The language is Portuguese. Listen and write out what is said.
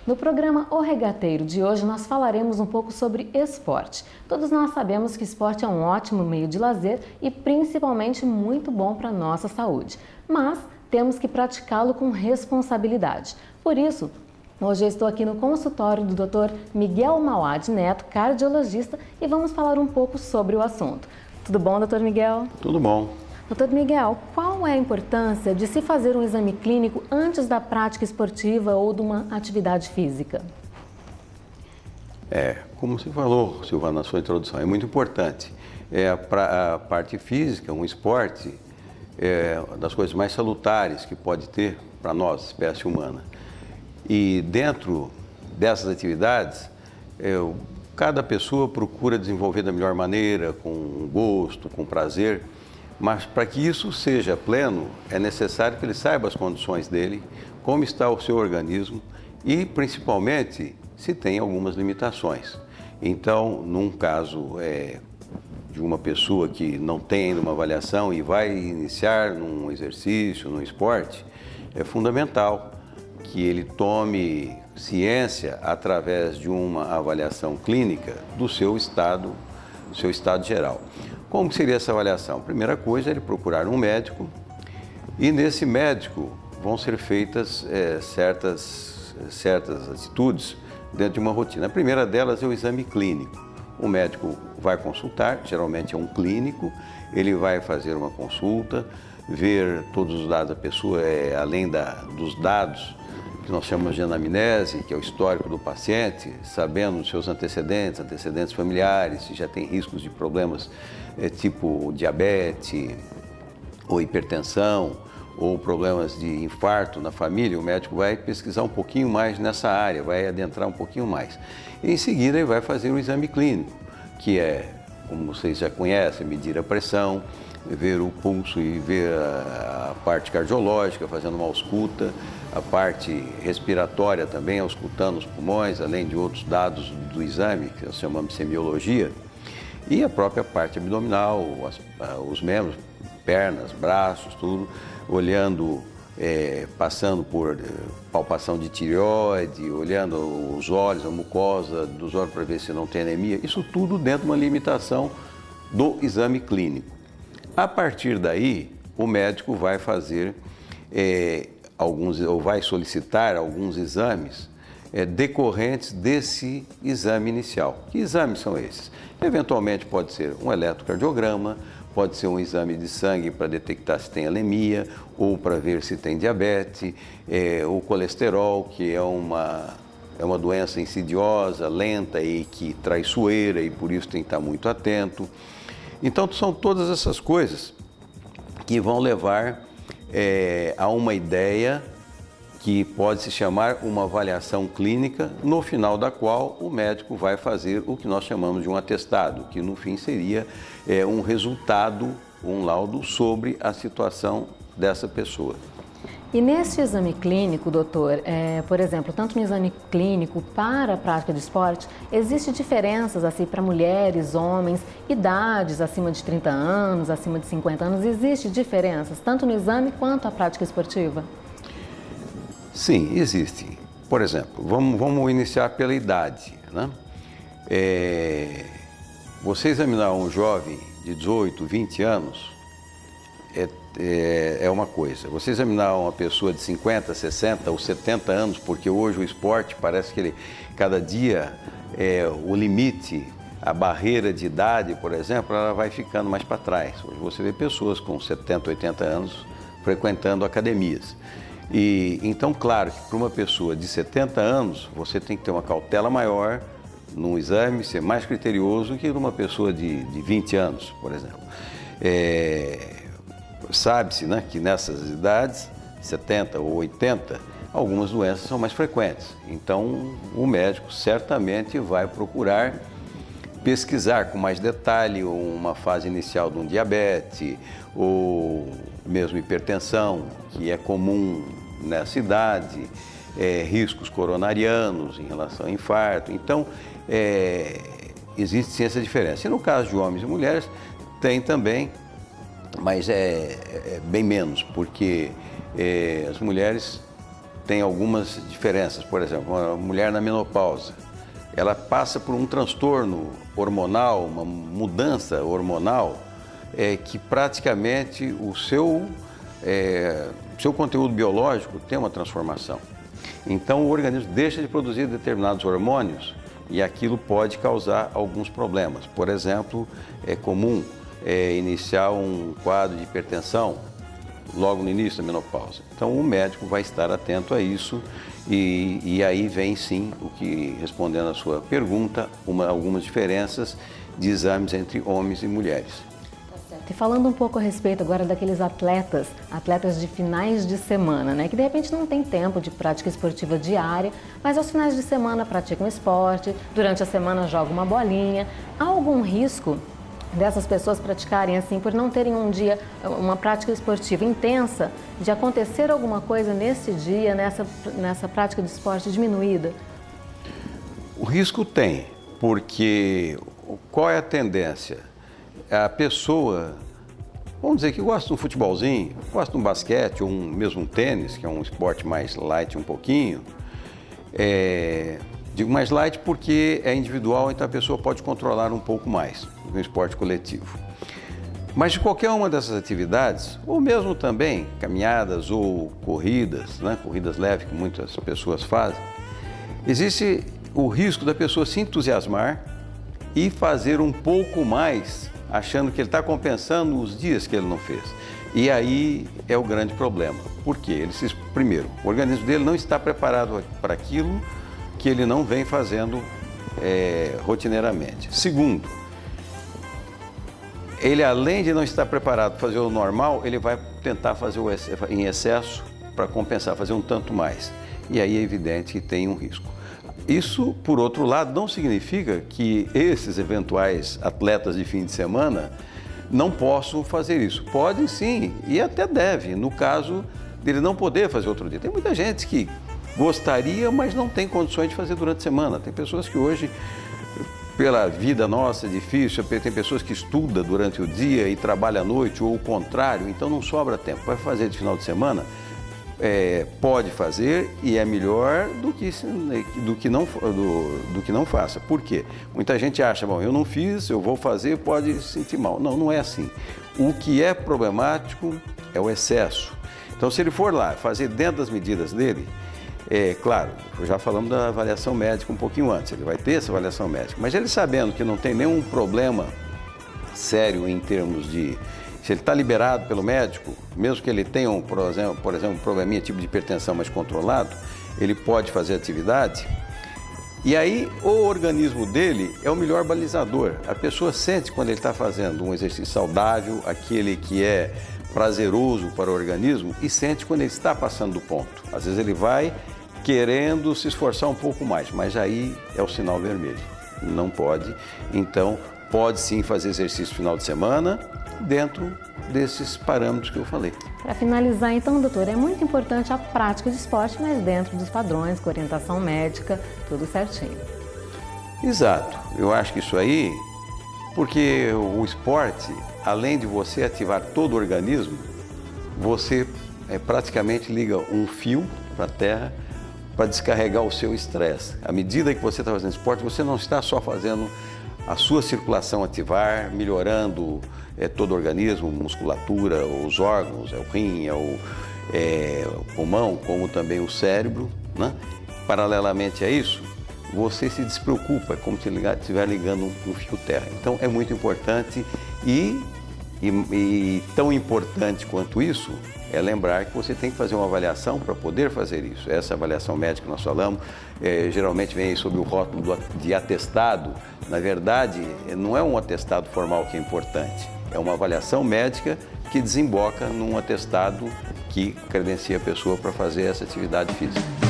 No programa O Regateiro de hoje nós falaremos um pouco sobre esporte. Todos nós sabemos que esporte é um ótimo meio de lazer e principalmente muito bom para a nossa saúde. Mas temos que praticá-lo com responsabilidade. Por isso, hoje eu estou aqui no consultório do Dr. Miguel Mauad Neto, cardiologista, e vamos falar um pouco sobre o assunto. Tudo bom, Dr. Miguel? Tudo bom. Dr. Miguel, qual é a importância de se fazer um exame clínico antes da prática esportiva ou de uma atividade física? Como você falou, Silvana, na sua introdução, é muito importante. A parte física, um esporte, é uma das coisas mais salutares que pode ter para nós, espécie humana. E dentro dessas atividades, cada pessoa procura desenvolver da melhor maneira, com gosto, com prazer. Mas para que isso seja pleno, é necessário que ele saiba as condições dele, como está o seu organismo e, principalmente, se tem algumas limitações. Então, num caso de uma pessoa que não tem ainda uma avaliação e vai iniciar num exercício, num esporte, é fundamental que ele tome ciência através de uma avaliação clínica do seu estado geral. Como seria essa avaliação? Primeira coisa é ele procurar um médico e nesse médico vão ser feitas certas atitudes dentro de uma rotina. A primeira delas é o exame clínico. O médico vai consultar, geralmente é um clínico, ele vai fazer uma consulta, ver todos os dados da pessoa, além dos dados que nós chamamos de anamnese, que é o histórico do paciente, sabendo os seus antecedentes familiares, se já tem riscos de problemas tipo diabetes ou hipertensão ou problemas de infarto na família, o médico vai pesquisar um pouquinho mais nessa área, vai adentrar um pouquinho mais. E em seguida ele vai fazer um exame clínico, que é, como vocês já conhecem, medir a pressão, ver o pulso e ver a parte cardiológica, fazendo uma ausculta, a parte respiratória também, auscultando os pulmões, além de outros dados do exame, que nós chamamos de semiologia, e a própria parte abdominal, os membros, pernas, braços, tudo, olhando, passando por palpação de tireoide, olhando os olhos, a mucosa dos olhos para ver se não tem anemia, isso tudo dentro de uma limitação do exame clínico. A partir daí, o médico vai fazer ou vai solicitar alguns exames decorrentes desse exame inicial. Que exames são esses? Eventualmente pode ser um eletrocardiograma, pode ser um exame de sangue para detectar se tem anemia ou para ver se tem diabetes, o colesterol, que é uma doença insidiosa, lenta e que traiçoeira e por isso tem que estar muito atento. Então, são todas essas coisas que vão levar a uma ideia que pode se chamar uma avaliação clínica, no final da qual o médico vai fazer o que nós chamamos de um atestado, que no fim seria um resultado, um laudo sobre a situação dessa pessoa. E neste exame clínico, doutor, por exemplo, tanto no exame clínico para a prática de esporte, existem diferenças assim para mulheres, homens, idades acima de 30 anos, acima de 50 anos, existem diferenças tanto no exame quanto a prática esportiva? Sim, existe. Por exemplo, vamos iniciar pela idade, né? Você examinar um jovem de 18, 20 anos é uma coisa. Você examinar uma pessoa de 50, 60 ou 70 anos, porque hoje o esporte parece que cada dia o limite, a barreira de idade, por exemplo, ela vai ficando mais para trás. Hoje você vê pessoas com 70, 80 anos frequentando academias. E então, claro que para uma pessoa de 70 anos, você tem que ter uma cautela maior no exame, ser mais criterioso que numa pessoa de 20 anos, por exemplo. Sabe-se, né, que nessas idades, 70 ou 80, algumas doenças são mais frequentes. Então, o médico certamente vai procurar pesquisar com mais detalhe uma fase inicial de um diabetes ou mesmo hipertensão, que é comum nessa idade, riscos coronarianos em relação ao infarto. Então, existe sim essa diferença. E no caso de homens e mulheres, tem também, mas é bem menos, porque as mulheres tem algumas diferenças. Por exemplo, uma mulher na menopausa, ela passa por um transtorno hormonal, uma mudança hormonal, que praticamente o seu conteúdo biológico tem uma transformação. Então o organismo deixa de produzir determinados hormônios e aquilo pode causar alguns problemas. Por exemplo, é comum iniciar um quadro de hipertensão logo no início da menopausa. Então o médico vai estar atento a isso e aí vem sim, respondendo à sua pergunta, algumas diferenças de exames entre homens e mulheres. E falando um pouco a respeito agora daqueles atletas de finais de semana, né, que de repente não tem tempo de prática esportiva diária, mas aos finais de semana praticam esporte, durante a semana jogam uma bolinha. Há algum risco dessas pessoas praticarem assim, por não terem um dia, uma prática esportiva intensa, de acontecer alguma coisa nesse dia, nessa prática de esporte diminuída? O risco tem, porque qual é a tendência? A pessoa, vamos dizer que gosta de um futebolzinho, gosta de um basquete ou mesmo um tênis, que é um esporte mais light um pouquinho. Digo mais light porque é individual, então a pessoa pode controlar um pouco mais no esporte coletivo. Mas de qualquer uma dessas atividades, ou mesmo também caminhadas ou corridas, né, corridas leves que muitas pessoas fazem, existe o risco da pessoa se entusiasmar e fazer um pouco mais, achando que ele está compensando os dias que ele não fez. E aí é o grande problema. Por quê? Primeiro, o organismo dele não está preparado para aquilo que ele não vem fazendo rotineiramente. Segundo, ele além de não estar preparado para fazer o normal, ele vai tentar fazer em excesso para compensar, fazer um tanto mais. E aí é evidente que tem um risco. Isso, por outro lado, não significa que esses eventuais atletas de fim de semana não possam fazer isso. Podem sim, e até devem, no caso dele não poder fazer outro dia. Tem muita gente que gostaria, mas não tem condições de fazer durante a semana. Tem pessoas que hoje, pela vida nossa difícil, tem pessoas que estudam durante o dia e trabalham à noite, ou o contrário, então não sobra tempo. Vai fazer de final de semana? Pode fazer e é melhor do que não faça. Por quê? Muita gente acha, bom, eu não fiz, eu vou fazer, pode se sentir mal. Não, não é assim. O que é problemático é o excesso. Então, se ele for lá fazer dentro das medidas dele, claro, já falamos da avaliação médica um pouquinho antes, ele vai ter essa avaliação médica, mas ele sabendo que não tem nenhum problema sério em termos de... Se ele está liberado pelo médico, mesmo que ele tenha, por exemplo, um probleminha tipo de hipertensão mais controlado, ele pode fazer atividade. E aí o organismo dele é o melhor balizador. A pessoa sente quando ele está fazendo um exercício saudável, aquele que é prazeroso para o organismo, e sente quando ele está passando do ponto. Às vezes ele vai querendo se esforçar um pouco mais, mas aí é o sinal vermelho. Não pode. Então, pode sim fazer exercício no final de semana, dentro desses parâmetros que eu falei. Para finalizar, então, doutor, é muito importante a prática de esporte, mas dentro dos padrões, com orientação médica, tudo certinho. Exato. Eu acho que isso aí, porque o esporte, além de você ativar todo o organismo, você praticamente liga um fio para a terra para descarregar o seu estresse. À medida que você está fazendo esporte, você não está só fazendo a sua circulação ativar, melhorando todo o organismo, musculatura, os órgãos, o rim, o pulmão, como também o cérebro, né? Paralelamente a isso, você se despreocupa, é como se estiver ligando um fio terra. Então é muito importante e tão importante quanto isso é lembrar que você tem que fazer uma avaliação para poder fazer isso. Essa avaliação médica que nós falamos, geralmente vem sob o rótulo de atestado. Na verdade, não é um atestado formal que é importante, é uma avaliação médica que desemboca num atestado que credencia a pessoa para fazer essa atividade física.